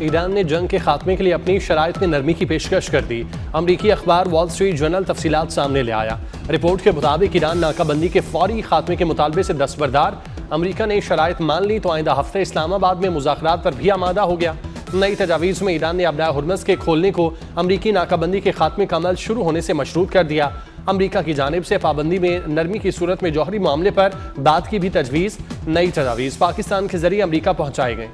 Iran ने जंग के खात्मे के लिए अपनी शराइत में नरमी की पेशकश कर दी। अमरीकी अखबार वॉल स्ट्रीट जर्नल तफसीलात सामने ले आया। रिपोर्ट के मुताबिक ईरान नाकाबंदी के फौरी खात्मे के मुतालबे से दस्तबरदार। अमरीका ने शराइत मान ली तो आइंदा हफ्ते इस्लामाबाद में मुज़ाकरात पर भी आमादा हो गया। नई तजावीज़ में ईरान ने अबनाए हुर्मुज़ के खोलने को अमरीकी नाकाबंदी के खात्मे का अमल शुरू होने से मशरूत कर दिया। अमरीका की जानिब से पाबंदी में नरमी की सूरत में जौहरी मामले पर बात की भी तजवीज़। नई तजावीज़ पाकिस्तान के जरिए अमरीका पहुंचाए गए।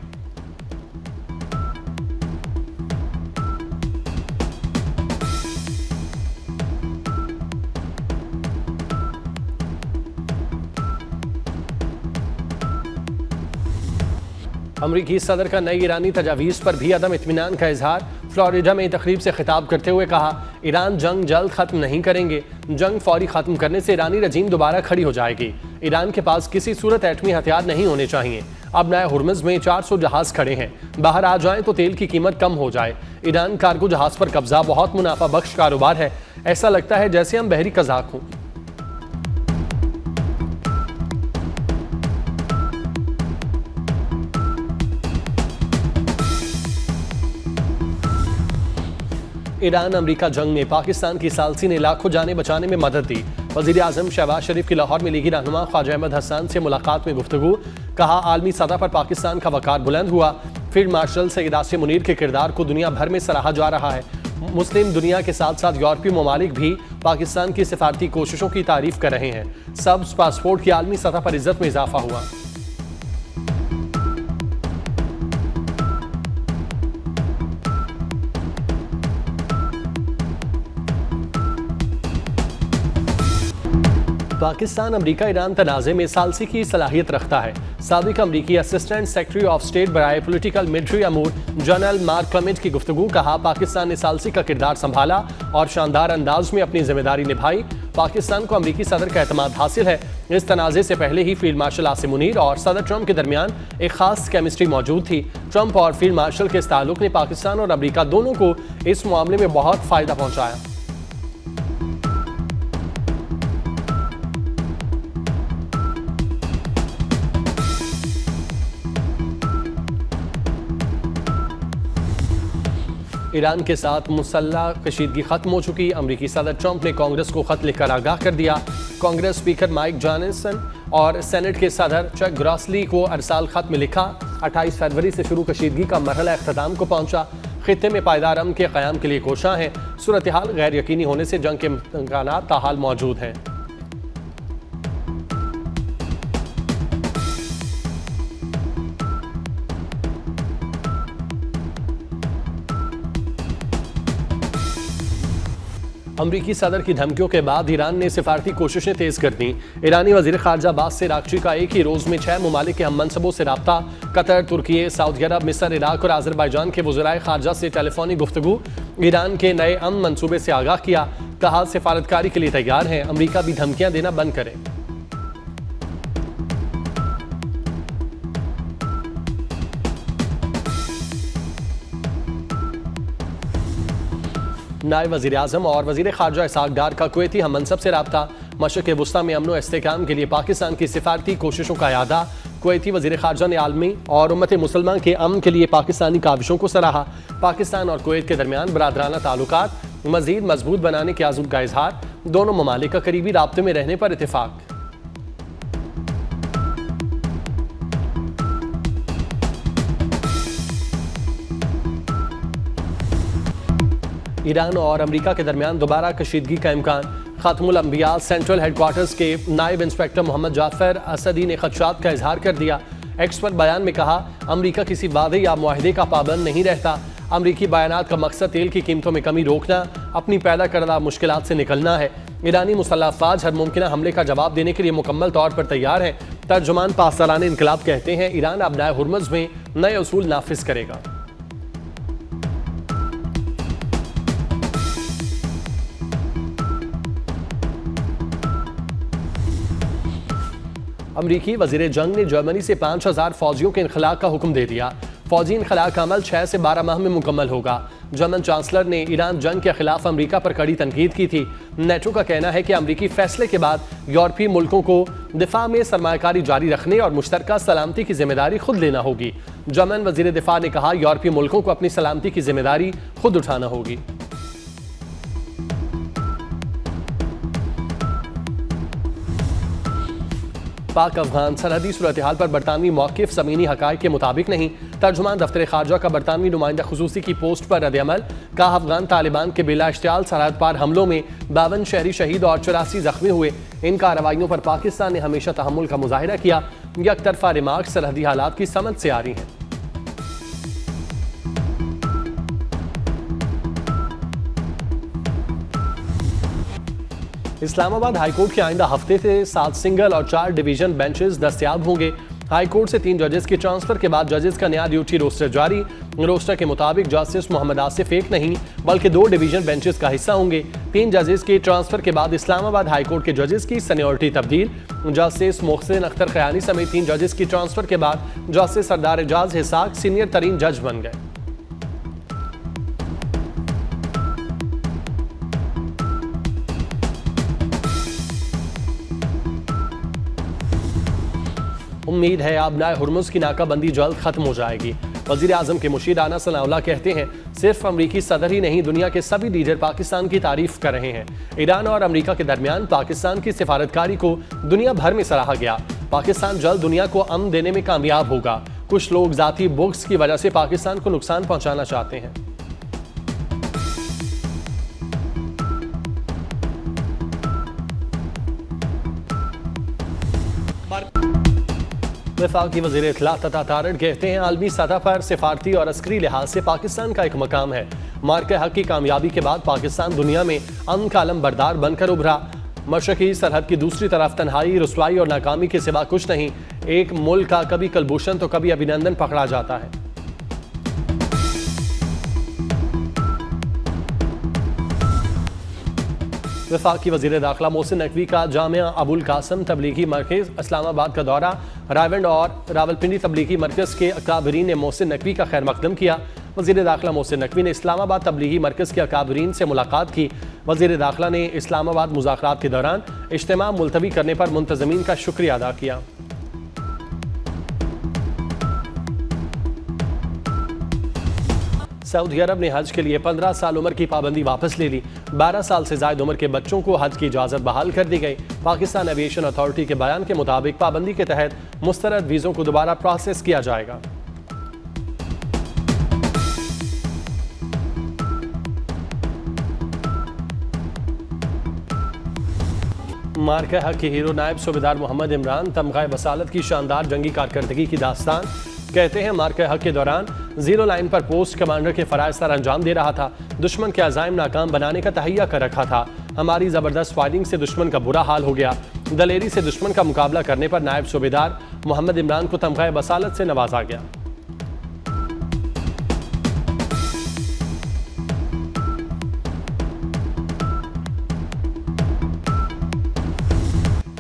अमरीकी सदर का नई ईरानी तजावीज़ पर भी अदम इत्मीनान का इजहार। फ्लोरिडा में तकरीब से खिताब करते हुए कहा, ईरान जंग जल्द खत्म नहीं करेंगे। जंग फौरी खत्म करने से ईरानी रजीम दोबारा खड़ी हो जाएगी। ईरान के पास किसी सूरत एटमी हथियार नहीं होने चाहिए। अब नए हुर्मुज़ में 400 जहाज खड़े हैं, बाहर आ जाएं तो तेल की कीमत कम हो जाए। ईरान कार्गो जहाज पर कब्जा बहुत मुनाफा बख्श कारोबार है। ऐसा लगता है जैसे हम बहरी कज़ाक हों। ईरान अमरीका जंग में पाकिस्तान की सालसी ने लाखों जानें बचाने में मदद दी। वज़ीर आज़म शहबाज शरीफ की लाहौर में लीगी रहनुमा ख्वाजा अहमद हसन से मुलाकात में गुफ्तगू। कहा, आलमी सतह पर पाकिस्तान का वक़ार बुलंद हुआ। फील्ड मार्शल सैयद आसिम मुनीर के किरदार को दुनिया भर में सराहा जा रहा है। मुस्लिम दुनिया के साथ साथ यूरोपीय ममालिक भी पाकिस्तान की सिफारती कोशिशों की तारीफ कर रहे हैं। सब्ज़ पासपोर्ट की आलमी सतह पर इज्जत में इजाफा हुआ। पाकिस्तान अमरीका ईरान तनाज़े में सालसी की सलाहियत रखता है। साबिक अमरीकी असिस्टेंट सेक्रेटरी ऑफ स्टेट बराए पोलिटिकल मिलिट्री अमूर जनरल मार्क क्लेमेंट की गुफ्तगू। कहा, पाकिस्तान ने सालसी का किरदार संभाला और शानदार अंदाज में अपनी जिम्मेदारी निभाई। पाकिस्तान को अमरीकी सदर का एतमाद हासिल है। इस तनाज़े से पहले ही फील्ड मार्शल आसिम मुनीर और सदर ट्रंप के दरमियान एक खास केमिस्ट्री मौजूद थी। ट्रंप और फील्ड मार्शल के इस ताल्लुक ने पाकिस्तान और अमरीका दोनों को इस मामले में बहुत फ़ायदा पहुँचाया। ईरान के साथ मुसल्लह कशीदगी खत्म हो चुकी। अमरीकी सदर ट्रंप ने कांग्रेस को खत लिखकर आगाह कर दिया। कांग्रेस स्पीकर माइक जॉनसन और सेनेट के सदर चक ग्रॉसली को अरसाल खत में लिखा। 28 फरवरी से शुरू कशीदगी का मरहला अख्ताम को पहुंचा। खित्ते में पायदार अमन के क़याम के लिए कोशां हैं। सूरत हाल गैर यकीनी होने से जंग के इम्कानात ताहाल मौजूद हैं। अमरीकी सदर की धमकियों के बाद ईरान ने सिफारती कोशिशें तेज कर दी। ईरानी वज़ीर ख़ारजा अब्बास अराग़ची का एक ही रोज़ में 6 ममालिक के हम मनसबों से रब्ता। कतर, तुर्की, सऊदी अरब, मिस्र, इराक और आज़रबाईजान के वज़राए ख़ारजा से टेलीफोनिक गुफ्तगू। ईरान के नए अमन मनसूबे से आगाह किया। कहा, सिफारतकारी के लिए तैयार हैं। अमरीका भी धमकियाँ देना बंद करे। नायब वज़ीर आज़म और वज़ीर ख़ारजा इसहाक़ डार का कुवैती हम मनसब से रब्ता। मशरिक़ वस्ता में अमन व इस्तेहकाम के लिए पाकिस्तान की सिफारती कोशिशों का यादा। कुवैती वज़ीर ख़ारजा ने आलमी और उम्मत मुसलमान के अमन के लिए पाकिस्तानी काविशों को सराहा। पाकिस्तान और कुवैत के दरमियान बरादराना ताल्लुकात मज़ीद मजबूत बनाने के आज़म का इजहार। दोनों ममालिक का करीबी राब्ते में रहने पर इत्तेफाक। ईरान और अमरीका के दरमियान दोबारा कशीदगी का इम्कान। खातमुल अंबिया सेंट्रल हेडक्वार्टर्स के नायब इंस्पेक्टर मोहम्मद जाफर असदी ने खदशात का इजहार कर दिया। एक्स पर बयान में कहा, अमरीका किसी वादे या मुआहदे का पाबंद नहीं रहता। अमरीकी बयानात का मकसद तेल की कीमतों में कमी रोकना, अपनी पैदा करदा मुश्किलात से निकलना है। ईरानी मुसल्लह अफवाज हर मुमकिन हमले का जवाब देने के लिए मुकम्मल तौर पर तैयार है। तर्जुमान पासदारान इनकलाब कहते हैं, ईरान अब नए हुर्मुज़ में नए उसूल नाफिज करेगा। अमरीकी वज़ीर जंग ने जर्मनी से 5000 फौजियों के इनखला का हुक्म दे दिया। फौजी इनखला का अमल 6 से 12 माह में मुकम्मल होगा। जर्मन चांसलर ने ईरान जंग के खिलाफ अमेरिका पर कड़ी तनकीद की थी। नेटो का कहना है कि अमेरिकी फैसले के बाद यूरोपीय मुल्कों को दिफा में सरमायाकारी जारी रखने और मुश्तरका सलामती की जिम्मेदारी खुद लेना होगी। जर्मन वजीर दिफा ने कहा, यूरोपीय मुल्कों को अपनी सलामती की जिम्मेदारी खुद उठाना होगी। पाक अफगान सरहदी सूरत हाल पर बरतानवी मौक़िफ़ ज़मीनी हक़ाइक़ के मुताबिक नहीं। तर्जुमान दफ्तर ख़ारजा का बरतानवी नुमाइंदा ख़ुसूसी की पोस्ट पर रद्द-ए-अमल। कहा, अफगान तालिबान के बिला इश्तियाल सरहद पार हमलों में 52 शहरी शहीद और 84 ज़ख्मी हुए। इन कार्रवाइयों पर पाकिस्तान ने हमेशा तहम्मुल का मुज़ाहिरा किया। यकतरफा रिमार्क सरहदी हालात की समझ से आ रही हैं। इस्लामाबाद हाईकोर्ट के आइंदा हफ्ते से 7 सिंगल और 4 डिवीजन बेंचेस दस्तयाब होंगे। हाईकोर्ट से 3 जजेस के ट्रांसफर के बाद जजेस का नया ड्यूटी रोस्टर जारी। रोस्टर के मुताबिक जस्टिस मोहम्मद आसिफ एक नहीं बल्कि 2 डिवीजन बेंचेस का हिस्सा होंगे। 3 जजेस के ट्रांसफर के बाद इस्लामाबाद हाईकोर्ट के जजेस की सीनियरिटी तब्दील। जस्टिस मोहसिन अख्तर खयानी समेत 3 जजेस की ट्रांसफर के बाद जस्टिस सरदार एजाज हिसाक सीनियर तरीन जज बन गए। उम्मीद है आबनाए हुर्मुज़ की नाकाबंदी जल्द खत्म हो जाएगी। वज़ीर आज़म के मुशीर आना सनाउल्लाह कहते हैं, सिर्फ अमरीकी सदर ही नहीं, दुनिया के सभी लीडर पाकिस्तान की तारीफ कर रहे हैं। ईरान और अमरीका के दरमियान पाकिस्तान की सिफारतकारी को दुनिया भर में सराहा गया। पाकिस्तान जल्द दुनिया को अमन देने में कामयाब होगा। कुछ लोग ज़ाती बुग्स की वजह से पाकिस्तान को नुकसान पहुँचाना चाहते हैं। वफाकी वज़ीर इत्तला तथा तारड़ कहते हैं, आलमी सतह पर सिफारती और अस्करी लिहाज से पाकिस्तान का एक मकाम है। मार्के हक की कामयाबी के बाद पाकिस्तान दुनिया में अमन का अलम बरदार बनकर उभरा। मशरकी सरहद की दूसरी तरफ तन्हाई, रुसवाई और नाकामी के सिवा कुछ नहीं। एक मुल्क का कभी कलभूषण तो कभी अभिनंदन पकड़ा जाता है। वफाकी वज़ीर दाखिला मोहसिन नकवी का जामिया अबुल कासम तबलीगी मरकज़ इस्लामाबाद का दौरा। रायवंड और रावलपिंडी तबलीगी मरकज़ के अकाबरीन ने मोहसिन नकवी का खैर मकदम किया। वज़ीर दाखिला मोहसिन नकवी ने इस्लामाबाद तबलीगी मरकज़ के अकाबरीन से मुलाकात की। वज़ीर दाखिला ने इस्लामाबाद मुज़ाकरात के दौरान इज्तिमा मुलतवी करने पर मुंतज़मीन का शुक्रिया अदा किया। सऊदी अरब ने हज के लिए 15 साल उम्र की पाबंदी वापस ले ली। 12 साल से ज़ायद उम्र के बच्चों को हज की इजाज़त बहाल कर दी गई। पाकिस्तान एविएशन अथॉरिटी के बयान के मुताबिक पाबंदी के तहत मुस्तरद वीज़ों को दोबारा प्रोसेस किया जाएगा। मार्के हक के हीरो नायब सूबेदार मोहम्मद इमरान तमग़ा बसालत की शानदार जंगी कारकर्दगी की दास्तान। कहते हैं, मार्के हक के दौरान जीरो लाइन पर पोस्ट कमांडर के फ़राइज़ सर अंजाम दे रहा था। दुश्मन के अज़ाइम नाकाम बनाने का तहैया कर रखा था। हमारी ज़बरदस्त फायरिंग से दुश्मन का बुरा हाल हो गया। दलेरी से दुश्मन का मुकाबला करने पर नायब सूबेदार मोहम्मद इमरान को तमग़ा बसालत से नवाजा गया।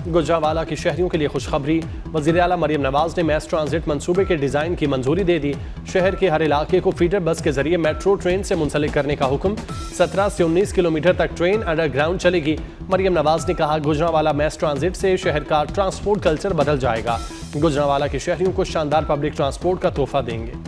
गुजरांवाला के शहरियों के लिए खुशखबरी। वज़ीर आला मरियम नवाज ने मैस ट्रांजिट मंसूबे के डिज़ाइन की मंजूरी दे दी। शहर के हर इलाके को फीडर बस के जरिए मेट्रो ट्रेन से मुंसलिक करने का हुक्म। 17 से 19 किलोमीटर तक ट्रेन अंडरग्राउंड चलेगी। मरियम नवाज ने कहा, गुजरांवाला मैस ट्रांजिट से शहर का ट्रांसपोर्ट कल्चर बदल जाएगा। गुजरांवाला के शहरियों को शानदार पब्लिक ट्रांसपोर्ट का तोहफा देंगे।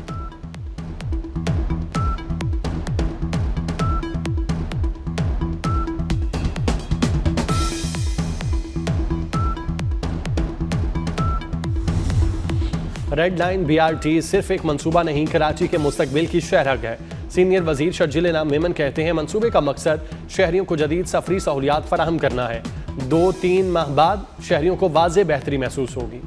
रेड लाइन BRT सिर्फ एक मंसूबा नहीं, कराची के मुस्तकबिल की शहरक है। सीनियर वजीर शर्जिल इनाम मेमन कहते हैं, मंसूबे का मकसद शहरियों को जदीद सफरी सहूलियात फराहम करना है। 2-3 माह बाद शहरियों को वाज़े बेहतरी महसूस होगी।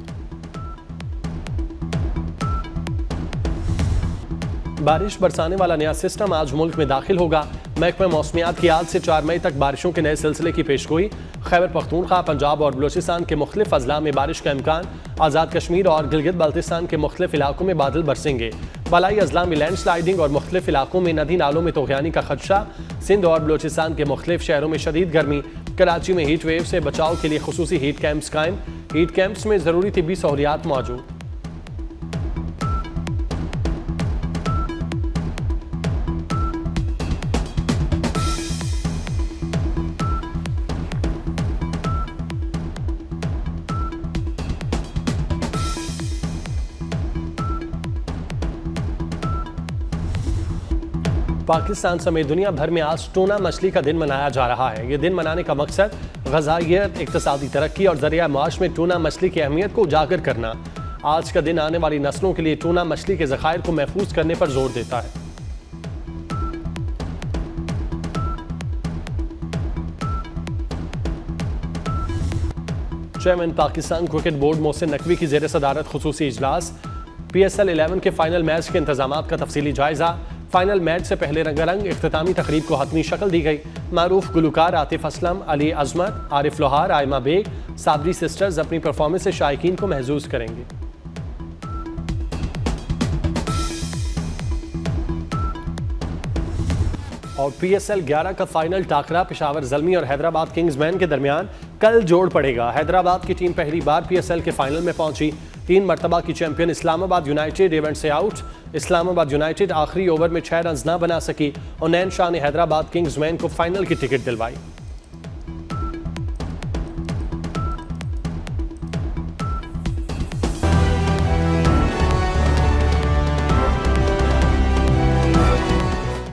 बारिश बरसाने वाला नया सिस्टम आज मुल्क में दाखिल होगा। महकमा मौसमियात की आज से 4 मई तक बारिशों के नए सिलसिले की पेशगोई। खैबर पख्तूनख्वा, पंजाब और बलूचिस्तान के मुख्तलिफ अजला में बारिश का इम्कान। आज़ाद कश्मीर और गिलगित बाल्तिस्तान के मुख्तलिफ इलाकों में बादल बरसेंगे। बलाई अजला में लैंड स्लाइडिंग और मुख्तलिफ इलाकों में नदी नालों में तोग़यानी का खदशा। सिंध और बलूचिस्तान के मुख्तलिफ शहरों में शदीद गर्मी। कराची में हीट वेव से बचाव के लिए खुसूसी हीट कैंप्स कायम। हीट कैंप्स में ज़रूरी तिब्बी सहूलियात मौजूद। पाकिस्तान समेत दुनिया भर में आज टूना मछली का दिन मनाया जा रहा है। ये दिन मनाने का मकसद ग़ज़ाइयत, इक़्तिसादी तरक्की और ज़रिया माश में टूना मछली की अहमियत को उजागर करना। आज का दिन आने वाली नस्लों के लिए टूना मछली के ज़खायर को महफूज करने पर जोर देता है। Chairman Pakistan cricket board Mohsin Naqvi की ज़ेर सदारत खुसूसी इजलास। PSL 11 के फाइनल मैच के इंतजामात का तफसीली जायजा। फाइनल मैच से पहले रंगारंग इख्तितामी तकरीब को हतमी शक्ल दी गई। मारूफ गुलकार आतिफ असलम, अली अजमत, आरिफ लोहार, आयमा बेग, साबरी सिस्टर्स अपनी परफॉर्मेंस से शायकीन को महजूज करेंगे। और PSL 11 का फाइनल टाकरा पेशावर ज़ल्मी और हैदराबाद किंग्समैन के दरमियान कल जोड़ पड़ेगा। हैदराबाद की टीम पहली बार PSL के फाइनल में पहुंची। 3 मरतबा की चैंपियन इस्लामाबाद यूनाइटेड इवेंट से आउट। इस्लामाबाद यूनाइटेड आखिरी ओवर में 6 रन ना बना सकी और नैन शाह ने हैदराबाद किंग्समैन को फाइनल की टिकट दिलवाई।